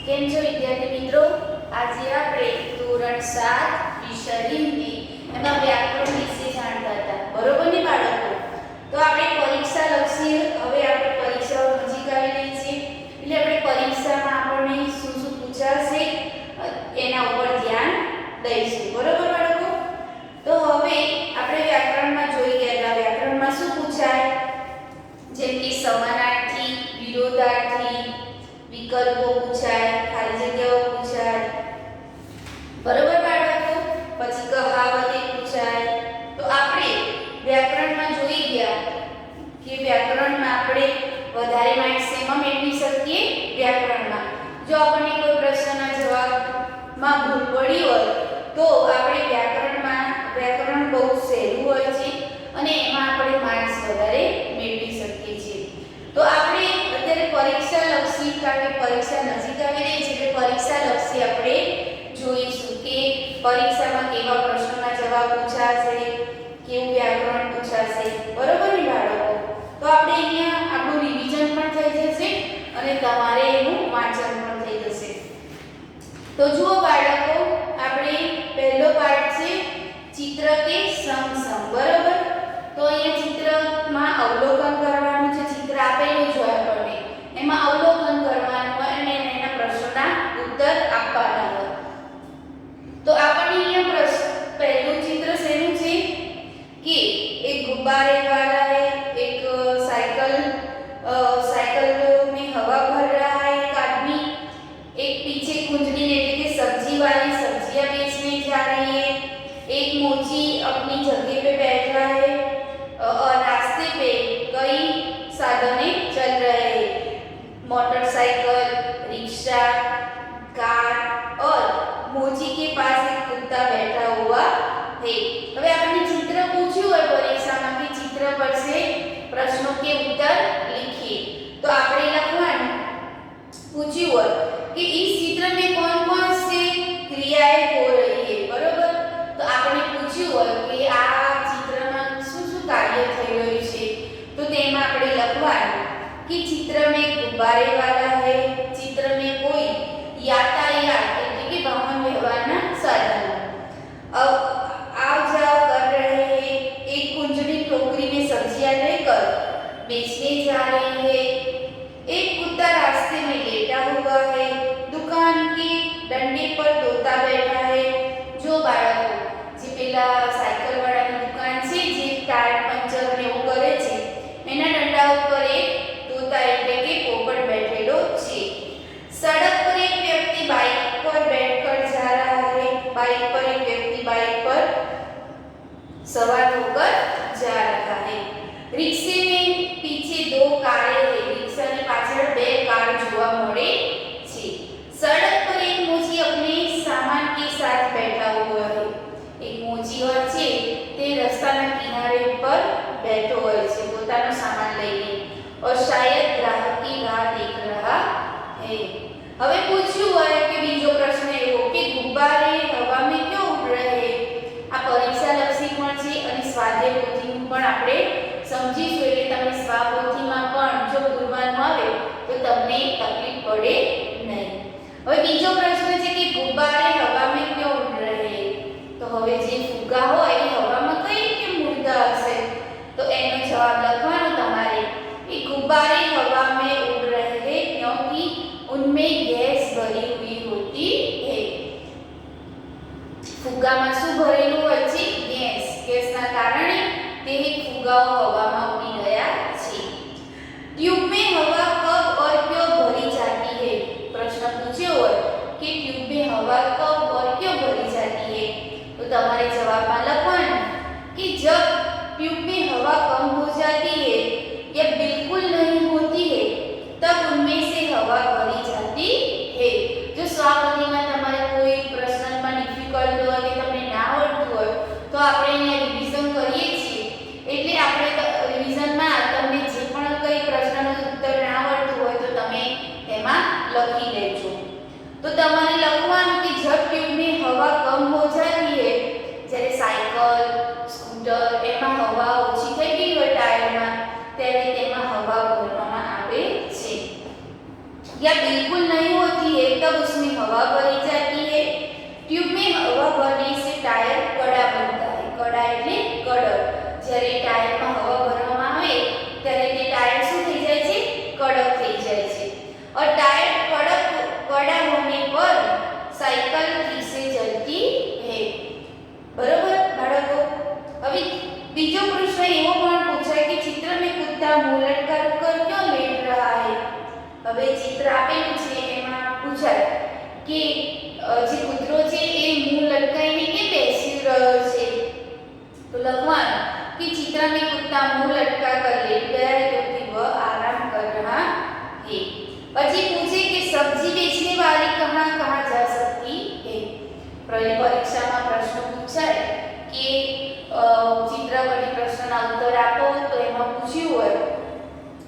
કેમ છો વિદ્યાર્થી મિત્રો? આજે આપણે ધોરણ 7 વિષય હિન્દી એમાં વ્યાકરણ વિશે જાણતા હતા, બરોબર ને બાળકો? તો આપણે પરીક્ષા લક્ષી હવે આપણે પરીક્ષાઓ નજીક આવી રહી છે, એટલે આપણે પરીક્ષામાં આપણને શું શું પૂછાશે એના ઉપર ધ્યાન દઈશું, બરોબર બાળકો? તો હવે આપણે વ્યાકરણમાં જોઈ ગયા, વ્યાકરણમાં શું પૂછાય? જેમ કે સમાનાર્થી, વિરોધાર્થી, વિકલ્પો પૂછાય, ખાલી જગ્યાઓ પૂછાય, બરોબર બાળકો? પછી કહાવતે પૂછાય. તો આપણે વ્યાકરણમાં જોઈ ગયા કે વ્યાકરણમાં આપણે વધારે માર્ક્સ શેમાં મેળવી શકીએ? વ્યાકરણમાં. જો આપણને કોઈ પ્રશ્નના જવાબમાં ભૂલ પડી હોય તો આપણે વ્યાકરણ બહુ સહેલું હોય છે અને એમાં આપણે માર્ક્સ વધારે મેળવી શકીએ છીએ. તો આપણે અત્યારે પરીક્ષા લક્ષી, કારણ કે પરીક્ષા નજીક આવી રહી છે એટલે પરીક્ષા લક્ષી આપણે જોઈશું કે પરીક્ષામાં કેવા પ્રશ્નોના જવાબ પૂછાશે, કેવું વ્યાકરણ પૂછાશે, બરોબર ને બાળકો? તો આપણે અહીંયા આપણું રિવિઝન પણ થઈ જશે અને તમારે એનું વાંચન પણ થઈ જશે. તો જુઓ બાળકો, આપણે પહેલો પાઠ છે ચિત્ર કે સમ, બરોબર? તો અહીંયા ચિત્રમાં અવલોકન કરવાનું છે, ચિત્ર આપેલું છે આપણને, એમાં અવલોકન કરવાનું હોય અને એના પ્રશ્નોના ઉત્તર આપવાના હોય. તો આપણને અહીંયા પહેલું ચિત્ર શેનું છે કે એક ગુબ્બારે वाला है, एक साइकिल में हवा भर रहा है एक आदमी, एक पीछे कुंजड़ी એટલે કે सब्जी वाली सब्जियां बेचने जा रही है, एक मोची अपनी जगह पे बैठा है और रास्ते पे कई साधने चल रहे हैं, मोटरसाइकिल, रिक्शा, कार और मोची के पास एक कुत्ता बैठा हुआ है. હવે આપણને ચિત્ર પૂછ્યું હોય પરીક્ષામાં કે ચિત્ર પર से प्रश्नों के उत्तर लिखिए, तो આપણે લખવાનું પૂછ્યું હોય कि इस चित्र में कौन कौन सी क्रियाएं हो रही है, बरोबर? तो આપણે પૂછ્યું હોય કે આ ચિત્રમાં શું શું કાર્ય થઈ રહ્યું છે, તો તેમાં આપણે લખવાનું कि चित्र में गुब्बारे वाला है, चित्र में कोई यातायात એટલે કે વાહન વ્યવહારના સાધનો आओ जाओ कर रहे हैं, एक कुंजड़ी टोकरी में सब्जियां लेकर बेचने जा रही है, एक कुत्ता रास्ते में लेटा हुआ है, दुकान के डंडे पर तोता बैठा है. जो बाळको जे पेला साइकल वाळानी दुकान छे जे टायर पंचर ने એવું કરે છે એના ડંડા ઉપર એક તોતા એટલે કે પોપટ બેઠેલો છે. सड़क पर एक व्यक्ति बाइक पर बैठकर जा रहा है, बाइक पर एक व्यक्ति बाइक पर सवार होकर जा रहा है. रिक्शे में पीछे दो कारें हैं, रिक्शा ने पाछળ બે કાર જોવા મળે છે. सड़क पर एक मोची अपने सामान के साथ बैठा हुआ है, एक मोची હોય છે તે રસ્તાના કિનારે ઉપર બેઠો હોય છે પોતાનો સામાન લઈને, और शायद ग्राहक की राह देख रहा है. હવે પૂછ્યું હોય કે બીજો પ્રશ્ન એવો કે ગુબ્બારે હવા में क्यों उड़ रहे हैं? આ પરીક્ષા લક્ષી પણ છે અને સ્વાધ્યાય પોથીનું પણ આપણે સમજીશું, એટલે તમે સ્વાપોથીમાં પણ જો પૂરવાનું આવે તો તમને તકલીફ પડે નહીં. હવે બીજો પ્રશ્ન છે કે ગુબ્બારે હવા में क्यों उड़ रहे हैं? તો હવે જે ફુગ્ગા હોય એ હવામાં કઈ કેમ ઉડતા હશે? તો એનો જવાબ લખવાનો તમારે કે ગુબ્બારે हवा में उड़ रहे हैं क्योंकि उनमें गैस भरी हुई होती है. ફુગ્ગામાં શું ભરેલું હોય છે? ગેસ. ગેસના કારણે તે ફુગ્ગાઓ હવામાં ઉડી રહ્યા છે. ट्यूब में हवा कब और क्यों भरी जाती है? પ્રશ્ન પૂછ્યો હોય કે ટ્યુબ में हवा कब और क्यों भरी जाती है, तो તમારે જવાબમાં લખવાનું कि जब ट्यूब में हवा कम हो जाती है या बिल्कुल नहीं होती है तब उनमें से हवा भरी जाती है. जो સ્વાપોથીમાં તમારે કોઈ પ્રશ્નમાં ડિફિકલ્ટ હોય કે તમને ના આવડતું હોય તો આપણે અહીંયા રિવિઝન કરીએ છીએ, એટલે આપણે રિવિઝનમાં તમને જે પણ કઈ પ્રશ્નનો ઉત્તર ના આવડતું હોય તો તમે તેમાં લખી લેજો. તો તમારે લખવાનું કે जब ट्यूब में हवा कम हो जाती है, જ્યારે સાયકલ, સ્કૂટર એમાં હવા ઓછી થઈ ગઈ હોય ટાયરમાં ત્યારે તેમાં હવા ભરવામાં આવે છે, या बिल्कुल नहीं होती है तब હવે ચિત્ર આપેલું છે એમાં પૂછાય કે જે કૂતરો છે એ મુંહ લટકાઈને કે બેસી રહ્યો છે, તો લખવાનું कि चित्र में कुत्ता मुंह लटका कर लेट गया है क्योंकि वह आराम कर रहा है। પછી પૂછે કે सब्जी बेचने वाली कहां कहां जा सकती है। પરીક્ષામાં પ્રશ્ન પૂછાય કે ચિત્ર પરથી પ્રશ્નના ઉત્તર આપો, તો એમાં પૂછ્યું હોય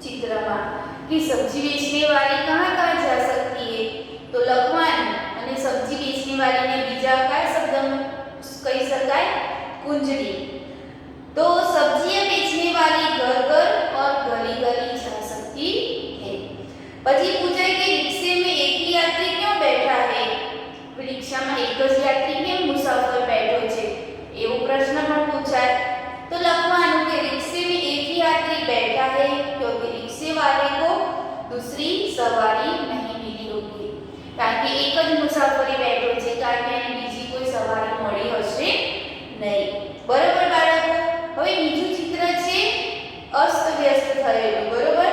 ચિત્રમાં कि सब्जी बेचने वाली कहां कहां जा सकती है, તો લખવાનું અને सब्जी बेचने वाली ने બીજા કયા શબ્દ કહી શકાય? कुंजड़ी। तो सब्जियां बेचने वाली घर घर और गली गली जा सकती है। પછી પૂછાય કે रिक्शे में एक ही यात्री क्यों बैठा है। रिक्शाમાં એક જ યાત્રી કેમ મુસાફર બેઠો છે, એવો પ્રશ્ન પણ પૂછાય, તો લખવાનું કે रिक्शे में एक ही यात्री बैठा है क्योंकि रिक्शे वाले को दूसरी सवारी नहीं मिली होगी। કારણ કે એક જ મુસાફરી બેઠો છે, કારણ કે એને બીજી કોઈ સવારી મળી હશે નહીં। બરાબર બાળકો? હવે બીજું ચિત્ર છે અસ્ત વ્યસ્ત થયેલું, બરોબર?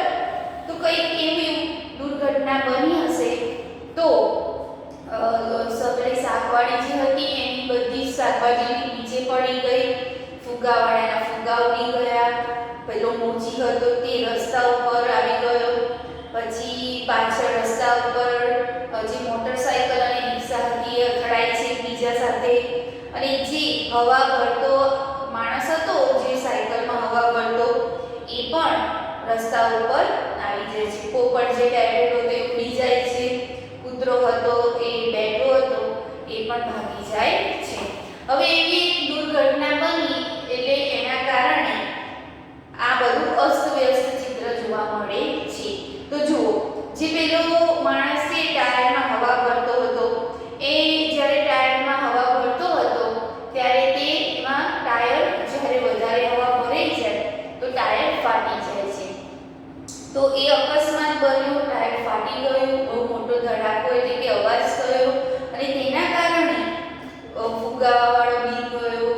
તો કંઈક એવી દુર્ઘટના બની હશે, તો સગડે શાકવાળી જે હતી એની બધી શાકભાજી નીચે પડી ગઈ, ફુગાવાળાના ફુગા ઉડી ગયા, પેલો મોચી હતો તે રસ્તા ઉપર આવી ગયો, પછી પાછળ રસ્તા ઉપર જે મોટરસાઇકલ અને રિક્ષા હતી એ અથડાઈ છે બીજા સાથે, અને જે હવા ભરતો માણસ હતો જે સાયકલમાં હવા ભરતો એ પણ રસ્તા ઉપર આવી જાય છે, પોપટ જે ટાયરેટ હતો એ ઉડી જાય છે, કૂતરો હતો એ બેઠો હતો એ પણ ભાગી જાય છે। હવે એવી દુર્ઘટના બની એટલે એના કારણે આ બધું અસ્તવ્યસ્ત ચિત્ર જોવા મળે છે। તો જુઓ, જે પેલો માણસ છે ટાયરમાં હવા ભરતો હતો, એ જ્યારે ટાયરમાં હવા ભરતો હતો ત્યારે તેમાં ટાયર જ્યારે વધારે હવા ભરાઈ જાય તો ટાયર ફાટી જાય છે। તો એ અકસ્માત બન્યો, ટાયર ફાટી ગયું, બહુ મોટો ધડાકો એટલે કે અવાજ થયો, અને તેના કારણે ફુગાવાળો બી ગયો,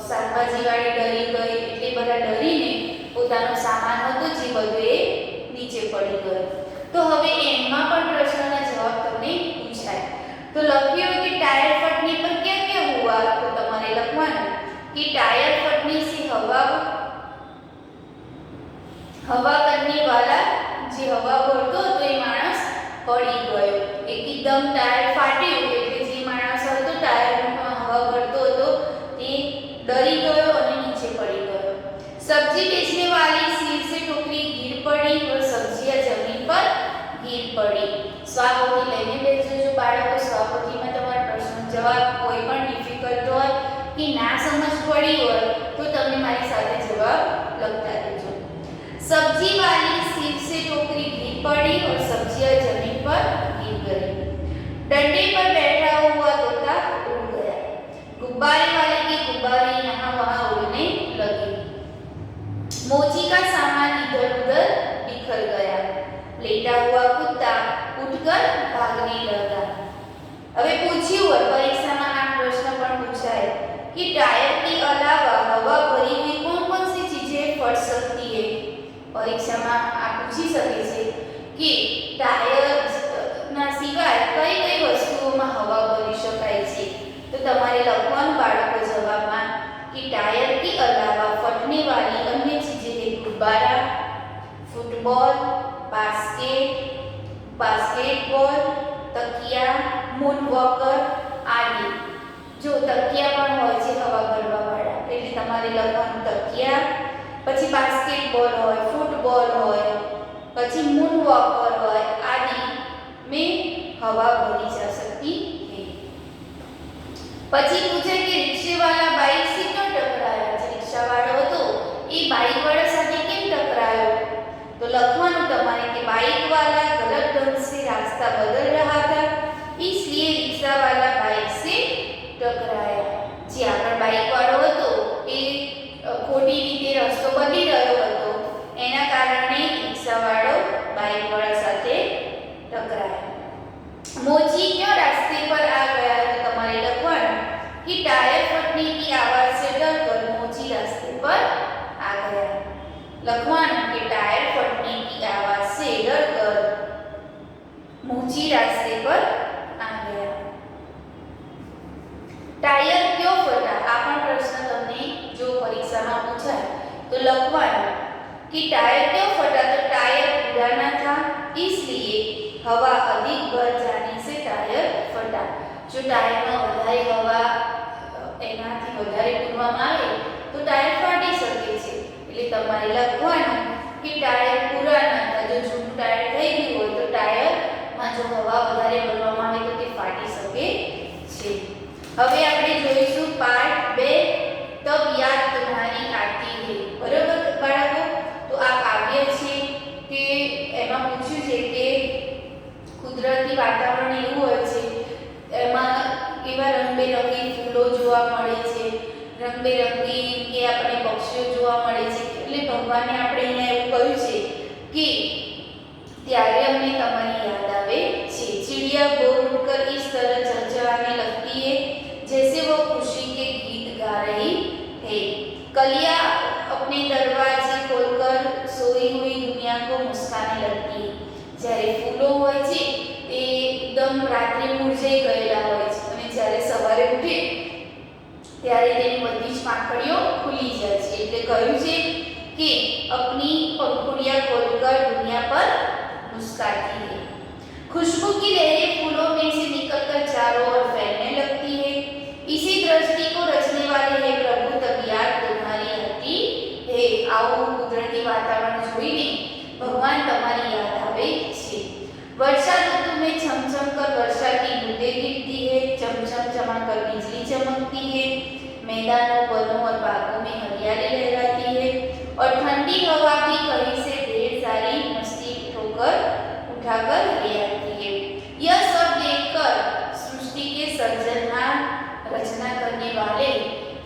શાકભાજીવાળી ડરી ગઈ, એટલે બધા ડરીને પોતાનો સામાન હતો જે બધો એ નીચે પડી ગયો। તો હવે એમાં પણ પ્રશ્નના જવાબ તમને પૂછાય, તો લખ્યું कि टायर फटने पर क्या क्या हुआ, तो તમારે લખવાનું कि टायर फटने से हवा करने वाला જે હવા ભરતો હતો એ માણસ પડી ગયો, એકદમ ટાયર ફાટ્યું એટલે જે માણસ હતો ટાયરમાં હવા ભરતો હતો તે ડરી ગયો અને નીચે પડી ગયો। सब्जी बेचने वाली सीट से टोकरी गिर पड़ी और सब्जियां जमीन पर गिर पड़ी। સ્વાપોથી લઈને બેસજો જો બાળકો, સ્વાપોથીમાં તમારા પ્રશ્નનો જવાબ કોઈ પણ ડિફિકલ્ટ હોય કે ના સમજ પડી હોય તો તમે મારી સાથે જવાબ લખતા રહેજો। सब्जी वाली सीट से टोकरी गिर पड़ी और सब्जियां जमीन पर गिर गई। डंडे पर बैठा हुआ तोता उड़ गया। गुब्बारे वाले के गुब्बारे यहाँ वहाँ उड़ने लगे। मोची का सामान इधर उधर बिखर गया। लेटा हुआ कुत्ता उठकर भागने लगा। હવે પૂછ્યું હોય પરીક્ષામાં આ પ્રશ્ન પણ પૂછાય कि टायर के अलावा हवा भरी हुई कौन कौन सी चीजें फट सकती है। પરીક્ષામાં આ પૂછી શકે છે કે ટાયરના સિવાય કઈ કઈ વસ્તુઓમાં હવા ભરી શકાય છે, તો તમારે લખવાનું બાળકો જવાબમાં कि टायर के अलावा फटने वाली अन्य चीजें है गुब्बारा, फुटबॉल, बास्केटबॉल, तकिया, मून वॉकर आदि। जो तकिया પણ હોય છે હવા ભરવા વાળા, એટલે તમારે લખવાનું તકિયા, પછી બાસ્કેટબોલ હોય, ફૂટબોલ હોય, પછી મૂન વોકર હોય, આદि में हवा भरी जा सकती है। પછી પૂછે કે રિક્ષા વાળા બાઇક से क्यों टकराया। રિક્ષા વાળો હતો એ બાઇક વાળા સાથે કેમ ટકરાયો, તો લખવાનું તમારે કે બાइक वाला गलत ढंग से रास्ता बदल रहा था इसलिए रिक्शा वाला बाइक से टकराया। જે આગળ બાઇક વાળો હતો એ ખોટી રીતે રસ્તો બદલી રહ્યો હતો, એના કારણે રિક્ષા વાળો બાઇક વાળા સાથે ટકરાયો। मोची क्यों रास्ते पर आ गया, तो તમારે લખવાનું कि टायर फटने की आवाज से डरकर मोची रास्ते पर आ गया। लखवान के टायर फटने की आवाज से डरकर टायर क्यों फटा? आ पण प्रश्न તમને જો પરીક્ષામાં પૂછાય તો લખવાનું कि टायर क्यों फटा, तो टायर पुराना था इसलिए हवा अधिक भर जाने से टायर फटा। जो टायर में વધારે હવા એનાથી વધારે પૂરવામાં આવે તો ટાયર ફાટી શકે છે। એટલે તમારે લખવાનું કે ટાયર પુરાના હતા, જો જૂનું ટાયર થઈ ગયું હોય તો ટાયરમાં જો હવા વધારે ભરવામાં આવે તો તે ફાટી શકે છે। હવે આપણે જોઈશું પાર્ટ 2 तब याद तुम्हारी आती है। बराबर बाळको, तो आ काव्य છે કે એમાં પૂછ્યું છે કે કુદરતી વાતાવરણ એવું હોય છે એમાં કેવા રંગબેરંગી ફૂલો જોવા મળે છે, રંગબેરંગી કે આપણે પક્ષીઓ જોવા મળે છે। એટલે ભગવાને આપણે અહીંયા એવું કહ્યું છે કે ત્યારે અમને તમારી યાદ આવે છે। चिड़िया बोल उठकर इस तरह चहचहाने लगती है जैसे वो खुशी के गीत गा रही है। कलियां अपने दरवाजे खोलकर सोई हुई दुनिया को मुस्काने लगती है। જ્યારે ફૂલો હોય છે એ એકદમ રાત્રે મુરઝાઈ ગયેલા હોય છે અને જ્યારે સવારે ઉઠે ત્યારે તેની બધી જ પાંખડીઓ ખુલી જાય છે। એટલે કહ્યું છે કે अपनी पंखुड़ियां खोलकर दुनिया पर मुस्कुराती है। खुशबू की लहरें फूलों में से निकलकर चारों ओर फैलने लगती है। इसी दृष्टि को रचने वाले हैं प्रभु तब याद तुम्हारी आती है। आओ कुदरती वातावरण જોઈને भगवान तुम्हारी याद आवे छे। वर्षा ऋतु में छमछम कर वर्षा की बूंदें गिरती है, चमचम चमाकर बिजली चमकती है, मैदानों वनों और बागों में हरियाली लहराती है और ठंडी हवा भी कहीं से ढेर सारी मस्ती ठोकर उठाकर ले आती है। यह सब देखकर सृष्टि के सर्जनहार रचना करने वाले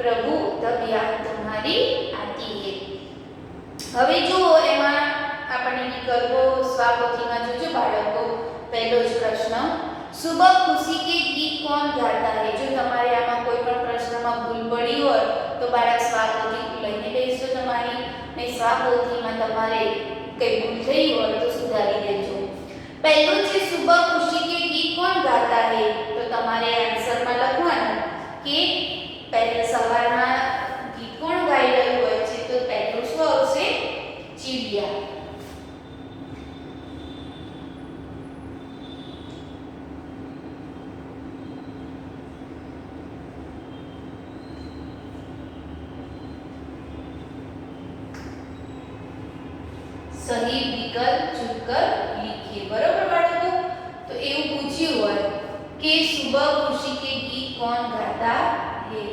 प्रभु तब याद तुम्हारी आती है। હવે જો એમાં આપણે વિકલ્પો સ્વાપોથીમાં જોજો બાળકો। પહેલો જ પ્રશ્ન, સુબહ ખુશી કે ગીત કોણ ગાતા है? જો તમારે આમાં કોઈ પણ પ્રશ્નમાં ભૂલ પડી હોય તો બાળક સ્વાપોથી લઈને બેસજો તમારી ને સ્વાપોથીમાં તમારે કઈ ભૂલ થઈ હોય તો સુધારી દેજો। પહેલું છે સુબહ ખુશી કે ગીત કોણ ગાતા है, તો તમારે આન્સરમાં લખવાનું કે પહેલા સવારમાં ગીત કોણ ગાઈ રહ્યું હોય છે, તો પહેલું શું આવશે? चिड़िया। सही विकल्प चुनकर लिखिए। बराबर बाळको, तो એવું પૂછ્યું હોય કે સુબહ ખુશી કે ગીત કોણ ગાતા है।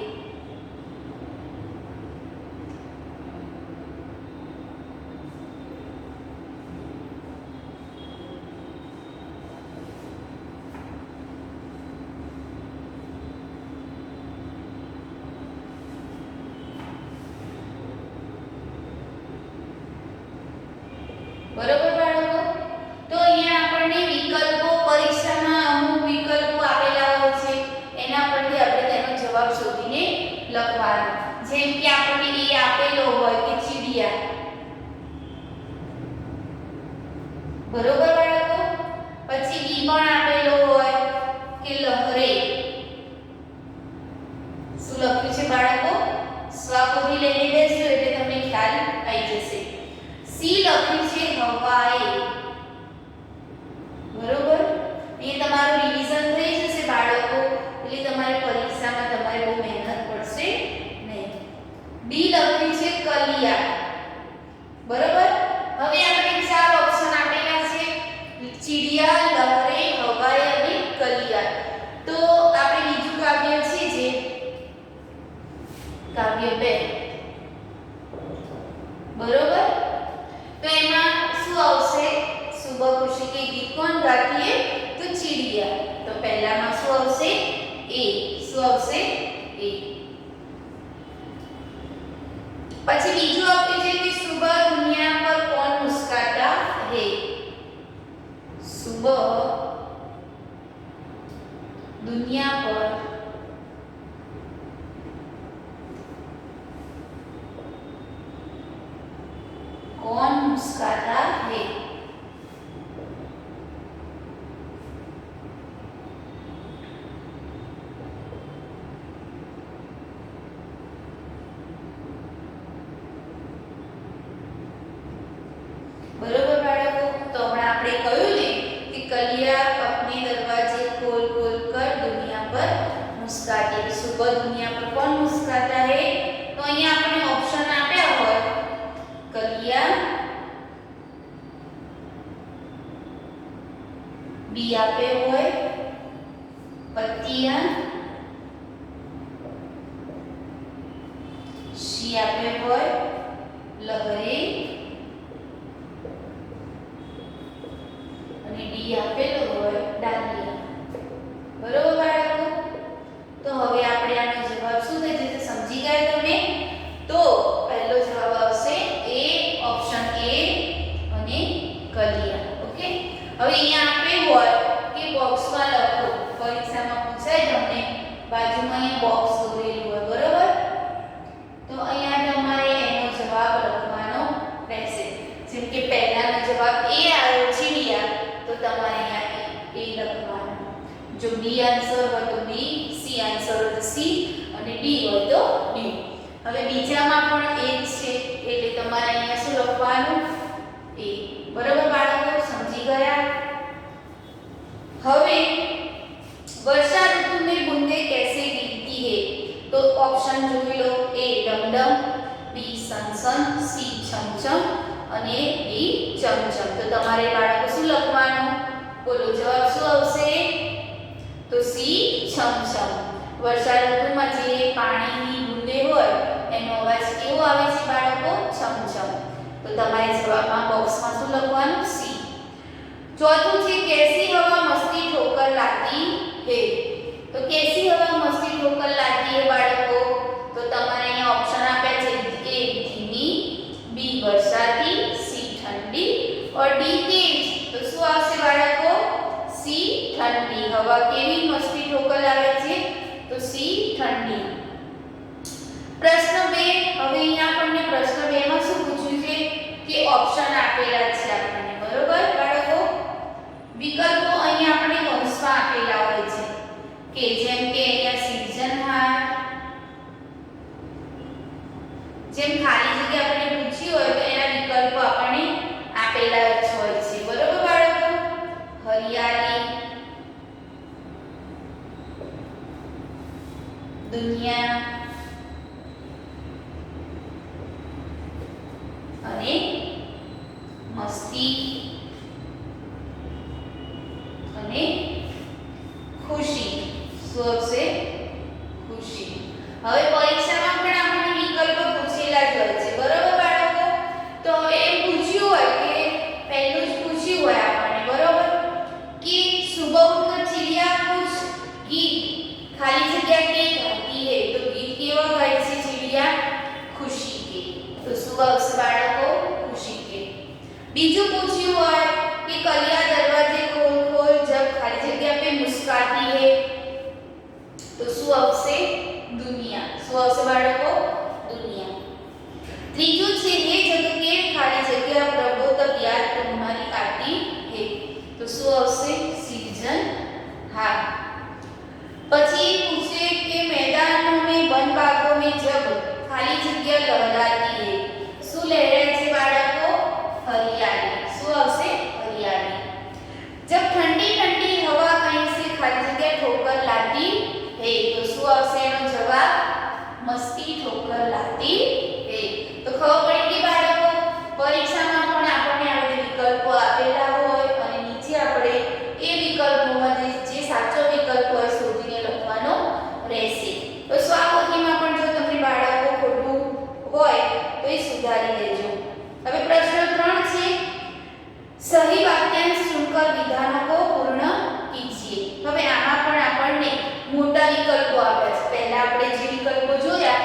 બરોબર બાળકો, તો અહીંયા આપણને વિકલ્પો પરીક્ષામાં અમુક વિકલ્પો આપેલા હોય છે એના પરથી આપણે તેનો જવાબ શોધીને લખવાનો। જેમ કે આપણને એ આપેલો હોય કે ચીડિયા, બરોબર બાળકો। પછી બી પણ આપેલો હોય કે લહરે। શું લખ્યું છે બાળકો? સ્વાપોથી લઈને બેસજો એટલે તમને ખ્યાલ આવી જશે। सी લખ્યું છે હવાએ। બરોબર, એ તમારું રિવિઝન થઈ જશે બાળકો, એટલે તમારે પરીક્ષામાં તમારે બહુ મહેનત પડશે નહીં। ડી લખ્યું છે કલિયા। બરોબર, હવે આપણે ચાર ઓપ્શન આપેલા છે ચીડિયા, લહરે, હવાએ અને કલિયા। તો આપણે બીજું કાવ્ય છે જે કાવ્ય 2, બરોબર। तो एमा શું આવશે? सुबह खुशी के गीत कौन गाती है, तो चिड़िया। तो पहला માં શું આવશે? ए। શું આવશે? ए। પછી બીજું આપ્યું છે કે सुबह दुनिया पर कौन मुस्कुराता है। सुबह दुनिया पर कौन मुस्कुराता है। सुबह दुनिया पर कौन मुस्कुराता है? तो અહીંયા આપણે ઓપ્શન આપ્યા હોય કલિયા, બી આપે હોય પત્તિયા, સી આપે હોય લહરી અને ડી આપેલો હોય ડાલિયા. બરોબર બાળકો? તો હવે આપણે આનો જવાબ શું થઈ જશે? સમજી ગયા તમે? તો પહેલો જવાબ આવશે એ, ઓપ્શન એ અને કલિયા. ઓકે, હવે અહીંયા આપેલું હોય કે બોક્સમાં લખો. પરીક્ષામાં પૂછાય તમને, બાજુમાં અહીંયા બોક્સ દોરેલું હોય. બરોબર? તો અહીંયા તમારે એનો જવાબ લખવાનો રહેશે. જેમ કે પહેલાનો જવાબ એ આવ્યો ચીડિયા, તો તમારે અહીંયા એ લખવાનો. જો બી આન્સર હોય તો બી, સી આન્સર હોય તો સી અને ડી હોય તો ડી. હવે બીજામાં પણ એ જ છે એટલે તમારે અહીંયા શું લખવાનું? એ. બરાબર બાળકો? સમજી ગયા? હવે वर्षा ऋतु में बूंदे कैसे गिरती है? तो ऑप्शन જોઈ લો. એ ડમડમ, બી સનસન, સી છમછમ અને ડી ચમચમ. તો તમારે બાળકો શું લખવાનું? બોલો જવાબ શું આવશે? તો સી છમછમ. વર્ષા ઋતુમાં જે પાણીની બૂંદે હોય એનો અવાજ કેવો આવે છે બાળકો? છમછમ. તો તમારે જવાબમાં બોક્સમાં શું લખવાનું? સી. ચોથું છે कैसी हवा मस्ती ठोकर लाती है? तो कैसी हवा मस्ती ठोकर लाती है बाળકો? तो તમારે અહીંયા ઓપ્શન આપ્યા છે. એ ધીમી, બી વરસાદી, સી ઠંડી और डी તેજ. તો શું આવશે બાળકો? સી ઠંડી. હવા કેવી મસ્તી ઠોકર લાગે છે? તો સી ઠંડી. પ્રશ્ન 2. હવે અહીંયા આપણને પ્રશ્ન 2 માં શું પૂછ્યું છે કે ઓપ્શન આપેલા છે આપણને. બરોબર બાળકો? વિકલ્પો અહીંયા આપણે કૌંસમાં આપેલા હોય છે કે જેમ કે અહીંયા સિર્જનહાર, જેમ ખાલી જગ્યા આપણે પૂછી હોય તો એના વિકલ્પો આપણને આપેલા જ હોય છે. બરોબર બાળકો? હરિયાળી, દુનિયા અને મસ્તી અને ખુશી. શું આવશે? ખુશી. હવે પરીક્ષામાં પણ આપણને વિકલ્પો પૂછેલા જ હોય છે. બરોબર બાળકો? તો હવે એમ પૂછ્યું હોય કે પહેલું જ પૂછ્યું હોય આપણને, બરોબર, કે સુબહ ઉઠकर चिड़िया कुछ गीत खाली जगह के गाती है. तो गीत केवा गाય છે ચિડિયા? ખુશી કે. તો શું આવશે બાળકો? ખુશી के. બીજું પૂછ્યું હોય कि कलिया दरवाजे खोल खोल जब खाली जगह पे मुस्कुराती है. तो શું આવશે? दुनिया. શું આવશે બાળકો? दुनिया. ત્રીજું છે ये जग के खाली जगह प्रभो तब याद तुम्हारी आती है. तो શું આવશે? सृजनहार. પછી પૂછે કે मैदानों में वन बागों में जब खाली जगह लहराती है. શું લહેરાય છે બાળકો? हरियाली. શું આવશે? हरियाली. जब ठंडी ठंडी हवा कहीं से खाली जगह ठोकर लाती है. तो શું આવશે એનો જવાબ? મસ્તી ઠોકર લાતી है. તો ખબર પડી કે બાળકો પરીક્ષામાં પણ આપણને આ વિકલ્પો આપેલા હોય અને નીચે આપણે એ વિકલ્પોમાં જે સાચો વિકલ્પ હોય શોધીને લખવાનો રહેશે. તો સ્વાપોથીમાં પણ જો તમને બાળકો ખોટું હોય તો એ સુધારી લેજો. હવે પ્રશ્ન 3 છે सही वाक्यांश चुनकर विधानों को पूर्ण कीजिए. હવે આમાં પણ આપણને મોટા વિકલ્પો આપ્યા છે. પહેલા આપણે જે વિકલ્પો જોયા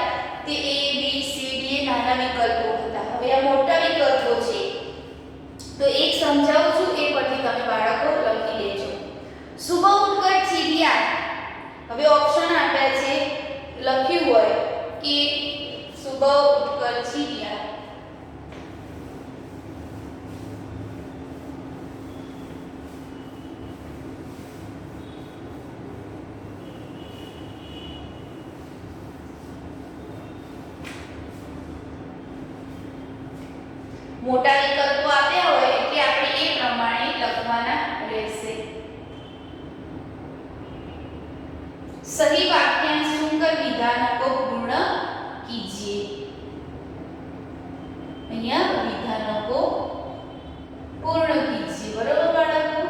તે A B C D એ નાના વિકલ્પો હતા. હવે આ મોટા વિકલ્પો છે. તો એક સમજાવું છું એ પરથી તમે બાળકો લખી લેજો. सुबह उठकर चिड़िया. હવે ઓપ્શન આપ્યા છે, લખ્યું હોય કે सुबह उठकर चिड़िया. મોટા વિકલ્પો આપ્યા હોય એટલે આપણે એ પ્રમાણે લખવાના રહેશે. સહી વાક્યાંશ ચुनकर विधानों को पूर्ण कीजिए। અહીંયા વિધાનો કો પૂર્ણ કીજીએ, બરોબર બાળકો?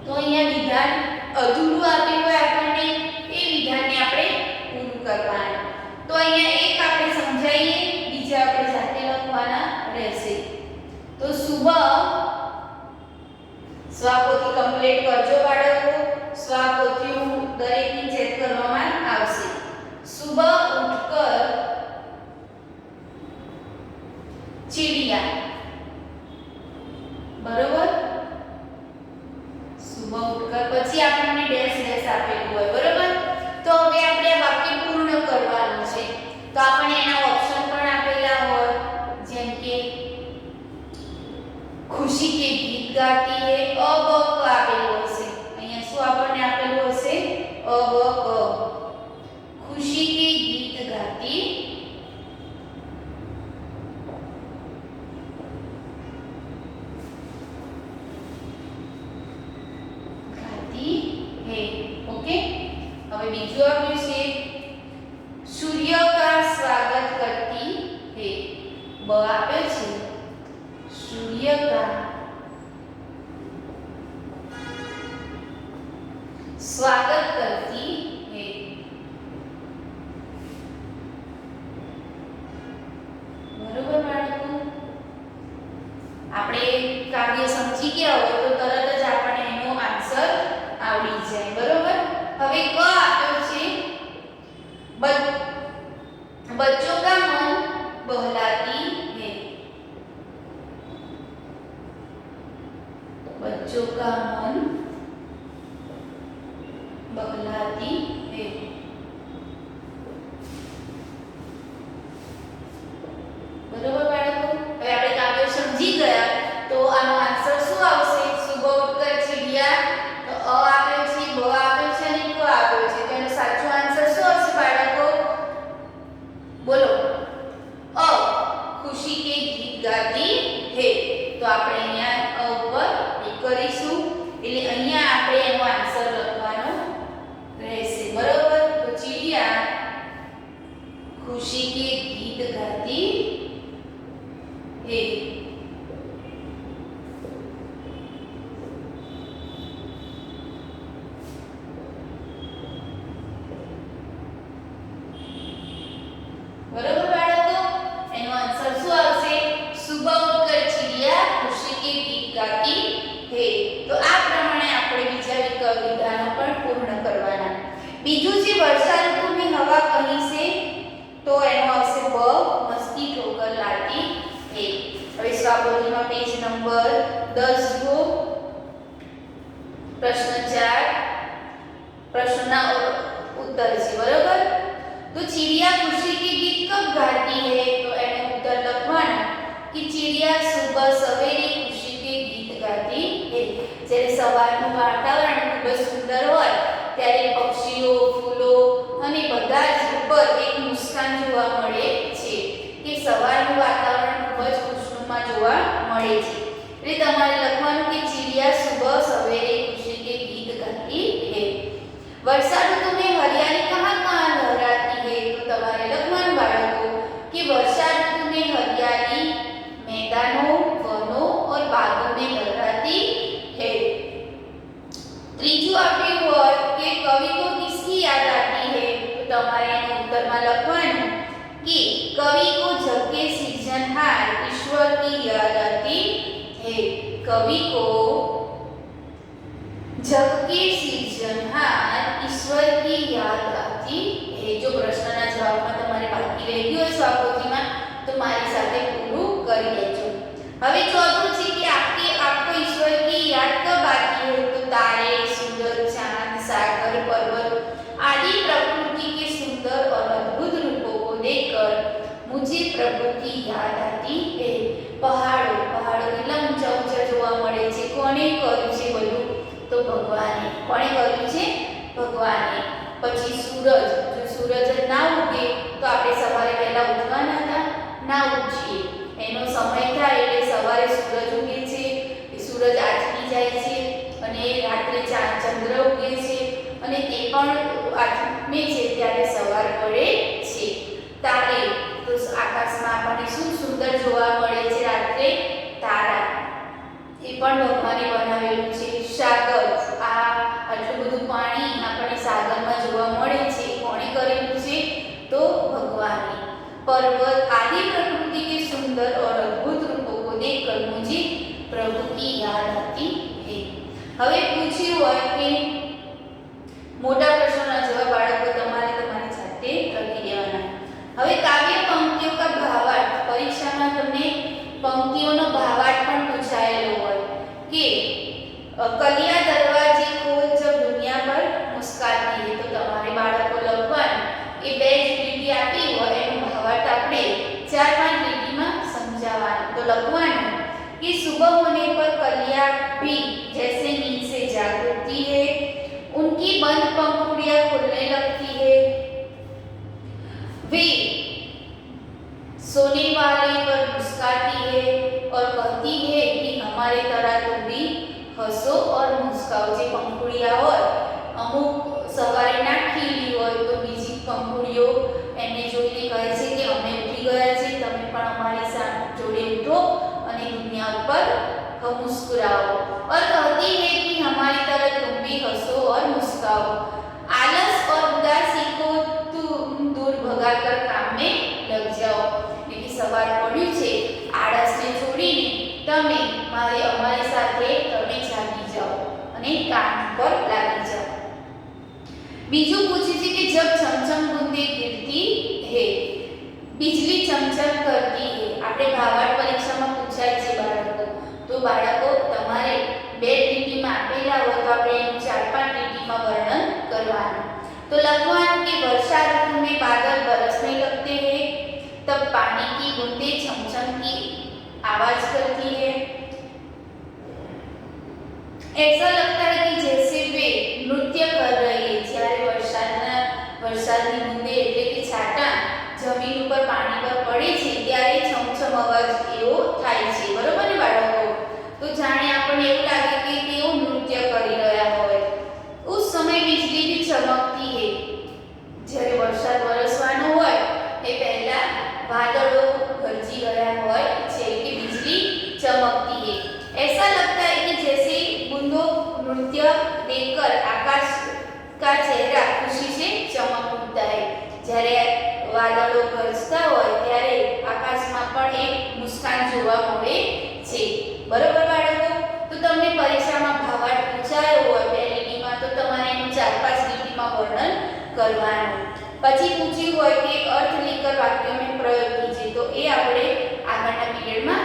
તો અહીંયા વિધાન અધૂરું આપેલું હોય આપણને, એ વિધાનને આપણે પૂરું કરવાનું. તો અહીંયા એક આપણે સમજાવીએ, બીજા આપણે સાથે લખવાના રહેશે. તો સુબહ સ્વાપોથી કમ્પ્લીટ કરજો બાળકો. સ્વાપોથિયું દરેકની ચેક કરવામાં આવશે. સુબહ ઉઠકર ચિડિયા, બરોબર? સુબહ ઉઠકર પછી આપણને ડેશ ડેશ આપેલું હોય, બરોબર? તો હવે આપણે આ વાક્ય પૂર્ણ કરવાનું છે. તો આપણને એના ઓપ્શન પણ આપેલા હોય, જેમ કે खुशी के गीत गाती है, अ ब क આપેલું હશે. અહીંયા શું આપણને આપેલું હશે? અ બ ક. खुशी के गीत गाती है. ओके, હવે બીજું આપ્યું છે सूर्य का स्वागत करती है. બ આપે છે सूर्य का स्वागत करती है. બરોબર બાળકો? આપણે કાવ્ય સમજી ગયા હોય તો તરત જ આપણને એનો આન્સર આવડી જાય, બરોબર? હવે ક આપ્યો છે बच्चों का मन बहलाती है. बच्चों का मन बहलाती है. બરોબર બાળકો? હવે આપણે કાવ્ય સમજી ગયા તો આનો આન્સર શું આવશે? સુબહ ઉઠકર ચિડિયા, તો અ આપ્યો છે, બ આપ્યો છે અને ક આપ્યો છે. તો એનો સાચો આન્સર શું આવશે બાળકો? બોલો. અ खुशी के गीत गाती है. તો આપણે અહીંયા અ ઉપર ટિક કરીશું, એટલે અહીંયા આપણે એનો આન્સર લખવાનો રહેશે, બરોબર? તો ચિડિયા खुशी के गीत गाती है. બરોબર બાળકો? એનો આન્સર શું આવશે? સુબહ ઉઠકર ચિડિયા खुशी के गीत गाती है. તો આ પ્રમાણે આપણે બીજા વિધાનો પણ પૂર્ણ કરવાના. બીજું છે વર્ષા ઋતુની હવા કહી છે, તો એનો આવશે બ મસ્તી ઠોકર લાતી હે. હવે સ્વાપોથીમાં પેજ નંબર 10 જુઓ. પ્રશ્ન 4 પ્રશ્નના उत्तर છે, બરોબર? तो चिड़िया खुशी के गीत कब गाती है? तो एनो उत्तर लखवानो कि चिड़िया सुबह सवेरे खुशी के गीत गाती है. જ્યારે સવારનું વાતાવરણ ખૂબ જ સુંદર હોય ત્યારે પક્ષીઓ, ફૂલો અને બધા જ ઉપર એક મુસ્કાન જોવા મળે છે, કે સવારનું વાતાવરણ ખૂબ જ ખુશનુમા જોવા મળે છે. એટલે તમારે લખવાનું કે चिड़िया सुबह सवेरे खुशी के गीत गाती है. वर्षा ऋतु में हरियाली कहाँ कहाँ लहराती है? तो તમારે લખવાનું બાળકો कि वर्षा ऋतु में हरियाली मैदानों, वनों और बागों में लहराती है. ત્રીજું આપ્યું હોય કે કવિ को किसकी याद आती है? તો તમારે એનો ઉત્તરમાં લખવાનું कि कवि को जग के सृजनहार ईश्वर की याद आती है. कवि को जग के सृजनहार ईश्वर की याद आती है. जो પ્રશ્નના જવાબમાં તમારે બાકી રહી ગયું હોય સ્વાપોથીમાં તો મારી સાથે પૂરું કરી લેજો. હવે ચોથું છે કે आपको ईश्वर की याद कब आती है? तो तारे, सुंदर चांद, सागर, पर्वत आदि प्रकृति के सुंदर और अद्भुत रूपों को देखकर मुझे प्रभु की याद आती है. પહાડો કેટલા ઊંચા ઊંચા જોવા મળે છે. કોણે કર્યું છે બધું? તો ભગવાને. કોણે કર્યું છે? ભગવાને. પછી સૂરજ, જો સૂરજ જ ના ઉગે તો આપણે સવારે વહેલા ઉઠવાના હતા? ના ઉઠીએ. એનો સમય થાય એટલે સવારે સૂરજ ઉગે છે સવાર પડે છે. તારે તો આકાશમાં આપણને શું સુંદર જોવા મળે છે રાત્રે? તારા. એ પણ ભગવાને બનાવેલું છે. સાગર, આટલું બધું પાણી આપણને સાગરમાં જોવા મળે છે, કોણે કરેલું છે? તો ભગવાને. पर्वत आदि प्रकृति के सुंदर और अद्भुत रूपों को देखकर मुझे प्रभु की याद आती है. હવે પૂછ્યું હોય કે મોટા પ્રશ્નોના જવાબ બાળકો તમારે તમારી જાતે લખી દેવાના. હવે કાવ્ય પંક્તિઓ કા ભાવાર્થ, પરીક્ષામાં તમને પંક્તિઓનો ભાવાર્થ પણ પૂછાયેલો હોય કે કલિયા દરવાજે ખોલ જબ દુનિયા પર મુસ્કાતી હે, તો તમારે બાળકો લખવાનું. એ બે જ લીટી આપી હોય એનો ભાવાર્થ આપણે 4-5 લીટીમાં સમજાવવાનો. તો લખવાનું कि सुबह होने पर कलियां भी जैसे नींद से जाग उठती है, उनकी बंद पंखुड़ियां खुलने लगती है, वे सोने वाले पर मुस्कुराती है और कहती है कि हमारे तरह तुम भी हंसो और मुस्कुराओ. જે પંખુડિયા હોય અમુક સવારે ના ખીલી હોય તો બીજી પંખુડિયો એને જોઈને કહે છે કે અમે ઉઠી ગયા છે, તમે પણ અમારી સાથે જોડે ઉઠો અને दुनिया पर हम मुस्कुराओ. और कहती है कि हमारी तरह तुम भी हंसो और मुस्कुराओ. आलस और उदासी को तुम दूर भगाकर काम में लग जाओ. એટલે સવાર પડ્યું છે, આળસને છોડીને તમે અમારી સાથે તમે જાગી જાઓ અને કામ પર લાગી જાઓ. બીજું પૂછે છે કે जब छमछम बूंदे गिरती है, बिजली चमचम करती है. આપણે ભાવાર્થ પરીક્ષામાં પૂછાય છે બાળકો. તો બાળકો તમારે 2 લીટીમાં આપેલા હોય તો આપણે એનું 4-5 લીટીમાં વર્ણન કરવાનું. तो लखवान के वर्षा ऋतु में बादल बरसने लगते हैं, तब पानी की बूंदें छमछम की आवाज करती है. ऐसा लगता है कि जैसे वे नृत्य कर रही है. જ્યારે વરસાદની બૂંદે એટલે કે છાંટા જમીન ઉપર પાણી પર પડે છે ત્યારે છમછમ અવાજ એવો થાય છે. બરોબર ને બાળકો? તો જાણે આપણને એવું લાગે કે તેઓ નૃત્ય કરી રહ્યા હોય. उस समय बिजली भी चमकती है. જ્યારે વરસાદ વરસવાનો હોય એ પહેલા વાદળો ગરજી રહ્યા હોય છે કે बिजली चमकती है. ऐसा लगता है कि जैसे बूंदों नृत्य देखकर आकाश का चेहरा खुशी से चमक उठता है. જ્યારે વાદળો ગરજતા હોય ત્યારે આકાશમાં પણ એક મુસ્કાન જોવા મળે છે. બરોબર બાળકો? તો તમને પરીક્ષામાં ભાવાર્થ પૂછાયો હોય 2 લીટીમાં તો તમારે એનું 4-5 લીટીમાં વર્ણન કરવાનું. પછી પૂછ્યું હોય કે अर्थ लेकर वाक्यों में प्रयोग कीजिए, तो એ આપણે આગળના પીરિયડમાં